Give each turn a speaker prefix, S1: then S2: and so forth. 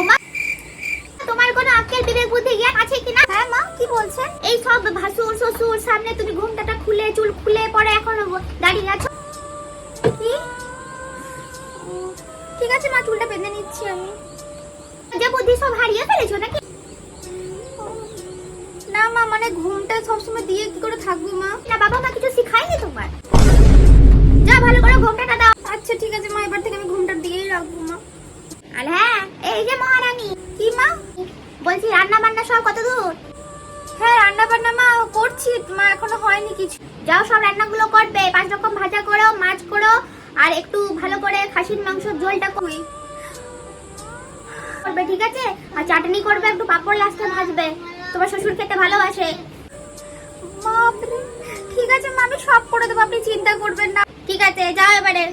S1: মা, তোমার কোনো আক্কেল বিবেক বুদ্ধি জ্ঞান আছে কিনা? হ্যাঁ মা, কি বলছেন? এই সব ভাসুর শ্বশুর সামনে তুমি ঘুমটাটা খুলে চুল খুলে পরে এখনো দাঁড়িয়ে আছো। কি? ঠিক আছে মা, চুলটা বেঁধে নিচ্ছি আমি। যে বুদ্ধি সব হারিয়ে ফেলেছো নাকি? না মা, মানে ঘুমটা সবসময় দিয়ে কি করে থাকবো মা? না বাবা মা কিছু শিখায়নি তোমার? যা ভালো করে ঘুমটাটা দাও। আচ্ছা ঠিক আছে মা, এবার থেকে আমি ঘুমটা দিয়েই রাখবো মা। আর হ্যাঁ, এই যে মহারানী। কি মা? বলছি রান্না বান্না সব কত দূর? হ্যাঁ রান্না বান্না মা করছি মা, এখনো হয়নি কিছু। যাও সব রান্নাগুলো করবে, 5 রকম ভাজা করো, মাছ করো, আর একটু ভালো করে খাসির মাংসের ঝোলটা করবে, ঠিক আছে? আর চাটনি করবে, একটু পাঁপড় লাস্টে ভাজবে, তোমার শ্বশুর খেতে ভালোবাসে। বাপরে, ঠিক আছে মা, আমি সব করে দেবো, আপনি চিন্তা করবেন না। ঠিক আছে যাও এবারে।